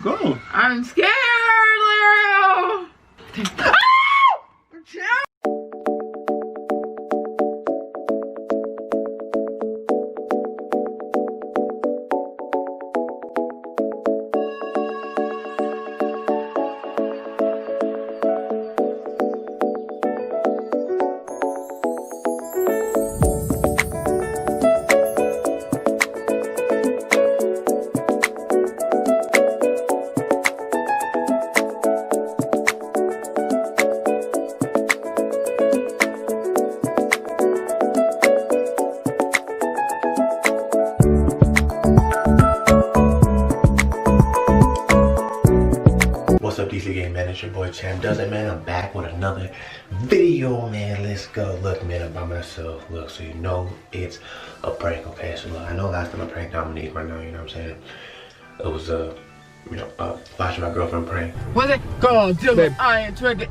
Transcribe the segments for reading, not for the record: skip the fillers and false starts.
Go. I'm scared, Leo. Ah! What's up, DC Game Man? It's your boy Champ Does It, man. I'm back with another video, man. Let's go. Look, man, I'm by myself. Look, so you know it's a prank, okay? So look, I know last time I pranked Dominique right now, you know what I'm saying? It was flashing my girlfriend prank. Was it? God damn it, I ain't triggered.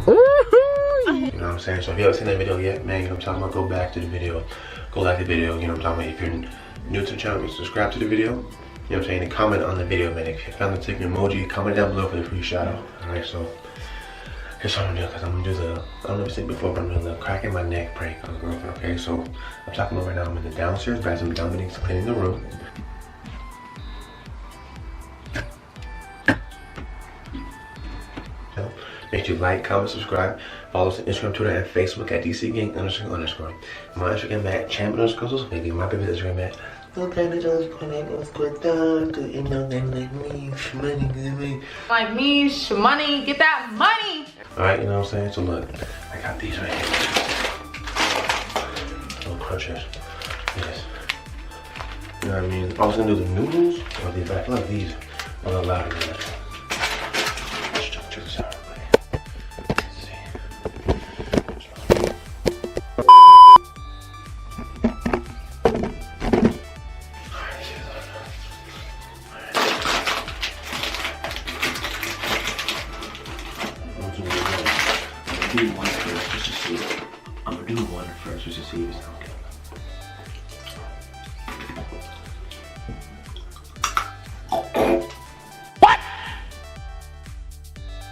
You know what I'm saying? So if you haven't seen that video yet, man, you know what I'm talking about, go back to the video. Go like the video, you know what I'm talking about. If you're new to the channel, subscribe to the video. You know what I'm saying? And comment on the video, man. If you found the ticket emoji, comment down below for the free shout out. Alright, so here's what I'm gonna do, because I'm gonna do the, I don't know if I said before, but I'm doing the cracking my neck prank on the girlfriend, okay? So I'm talking about right now, I'm in the downstairs bathroom. Dominique's cleaning the room. So, make sure you like, comment, subscribe. Follow us on Instagram, Twitter, and Facebook at DCGang__. My Instagram at champ__baby. My baby's Instagram at like me, money, get that money. Alright, you know what I'm saying? So look, I got these right here. Little crunchers. Yes. You know what I mean? If I was gonna do the noodles or these, I feel like these are a little louder than that. Let's check this out. Let's see. Do one first just to see. I'm gonna do one first just to see if it's okay. What?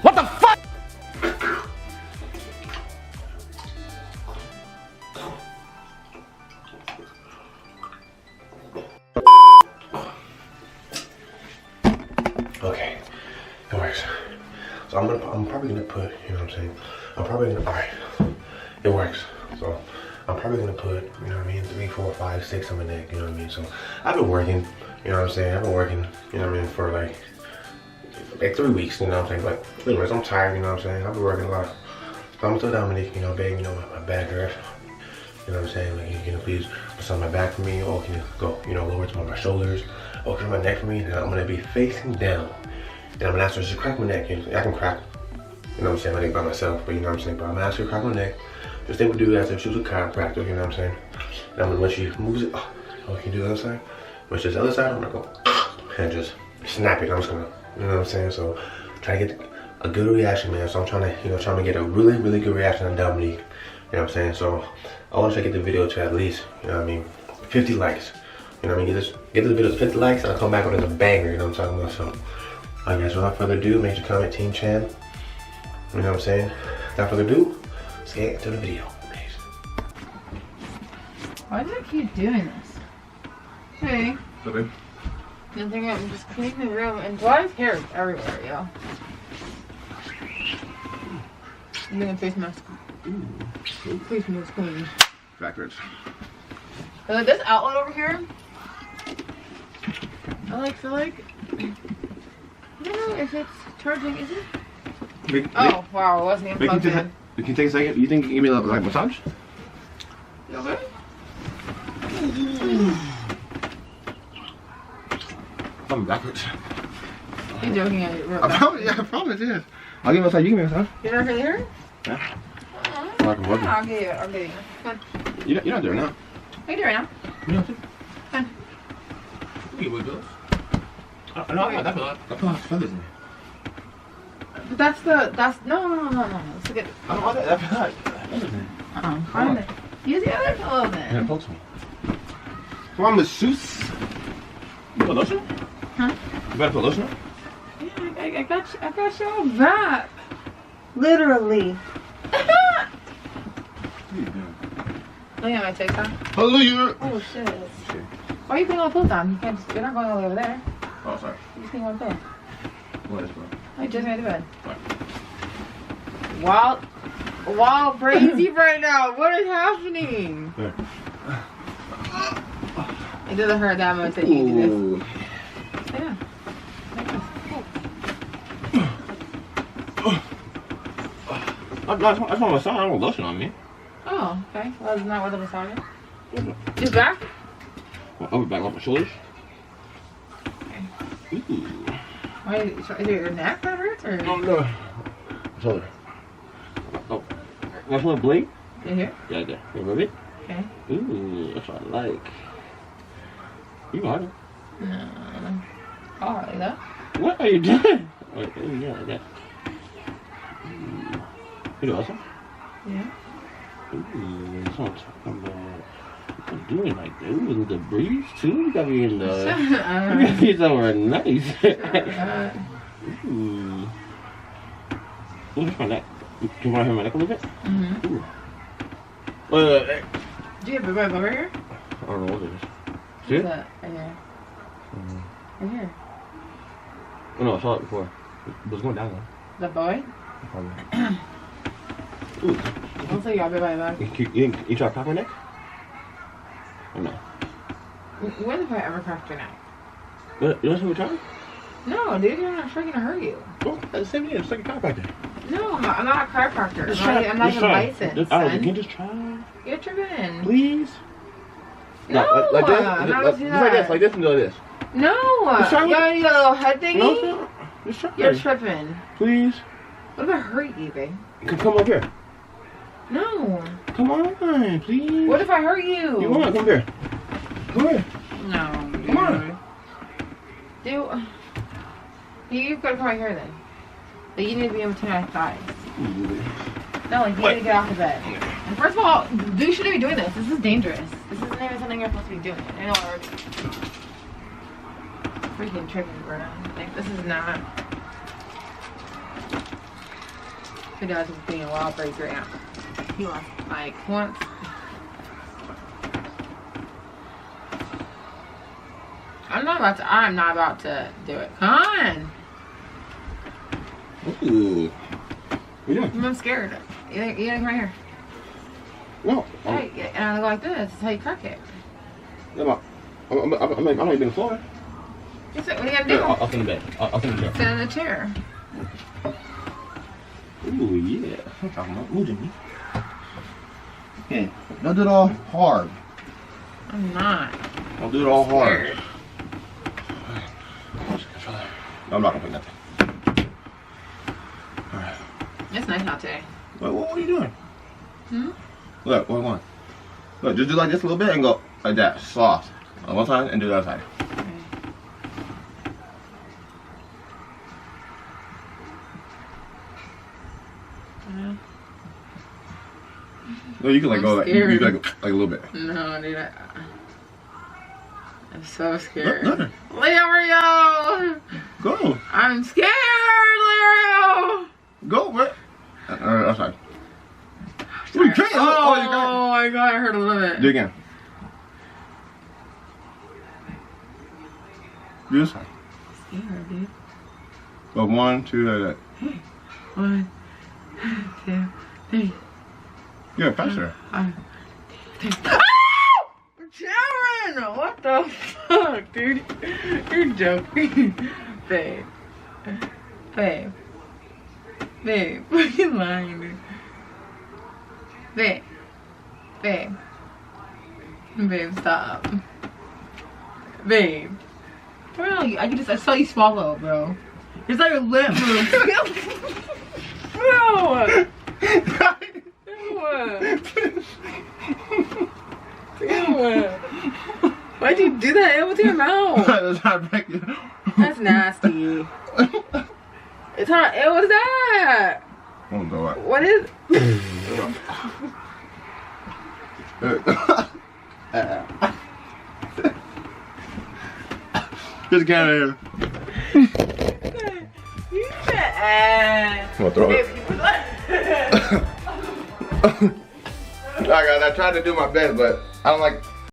What the fuck? Okay, it works. So I'm probably gonna put, you know what I'm saying? Alright, it works. So I'm probably gonna put, you know what I mean, 3, 4, 5, 6 on my neck, you know what I mean? So I've been working, you know what I'm saying? I've been working, you know what I mean, for like 3 weeks, you know what I'm saying? But anyways, I'm tired, you know what I'm saying? I've been working a lot. So I'm gonna tell Dominique, you know, babe, you know, my back hurts. You know what I'm saying? Like, you know, please put some on my back for me, or can you go, you know, lower to my shoulders, or can my neck for me, and I'm gonna be facing down. And I'm gonna ask her to crack my neck. I can crack, you know what I'm saying, my neck by myself, but you know what I'm saying? But I'm gonna ask her to crack my neck. Just they would do as if she was a chiropractor, you know what I'm saying? And I'm gonna, when she moves it, oh, can you do the other side? When she's the other side, I'm gonna go, and just snap it. I'm just gonna, you know what I'm saying? So, try to get a good reaction, man. So I'm trying to, you know, to get a really, really good reaction on Dominique. You know what I'm saying? So, I want to try to get the video to at least, you know what I mean, 50 likes. You know what I mean? Get this video to 50 likes, and I'll come back with a banger, you know what I'm talking about? So, alright guys, without further ado, make sure you comment Team Chan. You know what I'm saying? Without further ado, let's get into the video. Peace. Why do I keep doing this? Hey. Okay. The thing I'm just cleaning the room, and Dwight's hair is everywhere, yo. I'm doing a face mask. Ooh. Face mask clean. Backwards. And like this outlet over here, I feel like I don't know if it's charging, is it? Oh wow, it wasn't even plugged in. We can take a second. You think you can give me like a massage? Okay. I'm backwards. You're joking at it. I promise, yes. I'll give you a massage. You give me a massage. You're not gonna hear it? Yeah. I'll get you. I'll get you. Come on. You're not there now. I can do it right now. You know what? Come You get pillows. No, I got that pillow has feathers in it. But that's no. Let's look at it. I don't want that. That pillow has feathers in it. Find it. Use the other pillow then. Yeah, pokes me. Come on, masseuse. You got lotion? Huh? You better put lotion on? Yeah, I got your back. Literally. Look at my TikTok. Hallelujah. Oh shit. Why are you putting all the clothes on? You can't just, you're not going all the way over there. Oh, sorry. You just need one clothes. What is bro? I just made the bed. What? Wow, crazy right now. What is happening? There. It doesn't hurt that much that you do Ooh. this. Yeah. I just want my son. I don't want lotion on me. Oh, okay. Well, isn't that what the massage is? Your back? Over back off my shoulders. Okay. Ooh. Why is it your neck that hurts or? No. Shoulder. Oh. Want some bleed? In here? Yeah, there. You rub it? Okay. Ooh, that's what I like. You got it. No. Oh, like that? What are you doing? Wait, ooh, yeah, like that. Ooh. You do awesome? Yeah. Ooh, that's what I'm talking about. I'm doing like that. Ooh, the breeze too. You got me in the. You got me somewhere nice. Ooh. Ooh, that's my neck. Do you want to hear my neck a little bit? Mm-hmm. Ooh. Wait. Do you have a boob over here? I don't know what it is. See it? Right here. Right here. Oh no, I saw it before. It was going down though. The boy? Probably. Ooh. I'll tell you, I'll be right back. You try to crack my neck? Or no? When have I ever cracked your neck? You know what we're trying? No, dude, you're not freaking hurt you. Oh, that's the same thing. It's like a chiropractor. No, I'm not a chiropractor. Just I'm not even try. licensed. I don't know, son. can you just try? You're tripping. Please? No, like this? I'm not gonna do Just that. like this, like this and go like this. No, Just try you got a little head thingy? No, sir. Just try. You're tripping. Please? What if I hurt you, babe? Come up here. No. Come on, please. What if I hurt you? You want? Come here. Come here. No. Come on. Dude, you've got to come right here then. Like, you need to be in between my thighs. No, like, you need to get off the bed. And first of all, you shouldn't be doing this. This is dangerous. This isn't even something you're supposed to be doing. I know already. Freaking tripping, bro. Like, this is not. Your dad's being a wild break right now. He wants, like, once. I'm not about to do it. Come on. Ooh. What are you doing? I'm scared. You think right here. No. Hey, and I go like this. This is how you crack it. I'm not even on the floor. What are you gonna do? I'll sit in the bed. I'll sit in the chair. Sit in the chair. Ooh, yeah. I'm talking about moving me. Okay, don't do it all hard. I'm not. Don't do it all hard. Scared. No, I'm not gonna put nothing. Alright. It's nice out today. What are you doing? Hmm? Look, one. Look, just do like this a little bit and go like that. Soft. On one side and do the other side. Okay. No, you can like I'm go like you scared. can like a little bit. No, dude. I'm so scared. Look. Leo! Go. I'm scared, Leo! Go, bro. Outside. What are you trying? Oh, you got Oh my god, I heard a little it. bit. Do it again. Do this side. Scared, dude. Go 1, 2, like that. 1, 2, 3. Yeah, faster. Sharon! What the fuck, dude? You're joking. Babe. Babe. Babe. Why are you lying, dude? Babe. Babe. Babe, stop. Babe. Bro, I saw you swallow, bro. It's like your lip moves. Bro! Ew. Why'd you do that? It was your mouth. That's nasty. It's hot. Ew, what is that? Oh, no, what? What is? Get the camera here. You said I'm gonna throw it. I tried to do my best, but I don't like